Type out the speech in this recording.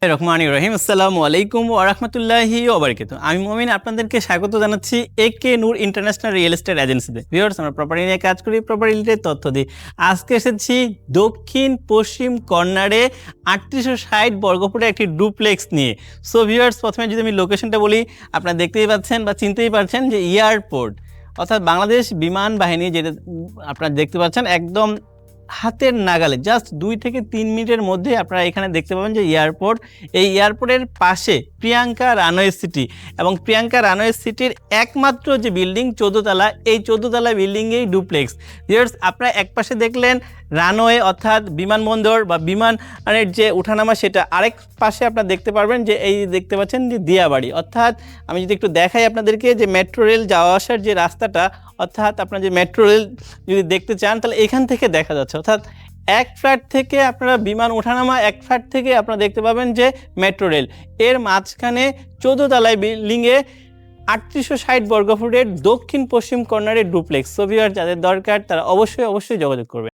রহমানির রহিম। আসসালামু আলাইকুম ওয়া রাহমাতুল্লাহি ওয়া বারাকাতুহু। আমি মুমিন, আপনাদেরকে স্বাগত জানাচ্ছি একে নূর ইন্টারন্যাশনাল রিয়েল এস্টেট এজেন্সিতে। ভিউয়ার্স, আমরা প্রপার্টি নিয়ে কাজ করি, প্রপার্টি রিলেটেড তথ্য দিই। আজকে এসেছি দক্ষিণ পশ্চিম কর্নারে ৩৮৬০ বর্গফুটের একটি ডুপ্লেক্স নিয়ে। সো ভিউয়ার্স, প্রথমে যদি আমি লোকেশনটা বলি, আপনারা দেখতেই পাচ্ছেন বা চিনতেই পারছেন যে এয়ারপোর্ট, অর্থাৎ বাংলাদেশ বিমান বাহিনী, যেটা আপনারা দেখতে পাচ্ছেন একদম হাতের নাগালে, জাস্ট 2 থেকে 3 মিনিটের মধ্যে আপনারা এখানে দেখতে পাবেন যে এয়ারপোর্ট। এই এয়ারপোর্টের পাশে প্রিয়াঙ্কা রানওয়ে সিটি, এবং প্রিয়াঙ্কা রানওয়ে সিটির একমাত্র যে বিল্ডিং 14 তলা, এই 14 তলা বিল্ডিংয়েই ডুপ্লেক্স। ভিউয়ার্স, আপনারা এক পাশে দেখলেন রানওয়ে অর্থাৎ বিমানবন্দর বা বিমানের যে উঠানামা, সেটা আরেক পাশে আপনারা দেখতে পারবেন যে এই দেখতে পাচ্ছেন যে দিয়াবাড়ি। অর্থাৎ আমি যদি একটু দেখাই আপনাদেরকে, যে মেট্রো রেল যাওয়া আসার যে রাস্তাটা, অর্থাৎ আপনার যে মেট্রো রেল যদি দেখতে চান তাহলে এখান থেকে দেখা যাচ্ছে। অর্থাৎ এক ফ্ল্যাট থেকে আপনারা বিমান ওঠানামা, এক ফ্ল্যাট থেকে আপনারা দেখতে পাবেন যে মেট্রো রেল। এর মাঝখানে 14 তলায় বিল্ডিংয়ে ৩৮৬০ বর্গফুটের দক্ষিণ পশ্চিম কর্নারের ডুপ্লেক্স। সো ভিউয়ার, যাদের দরকার তারা অবশ্যই যোগাযোগ করবে।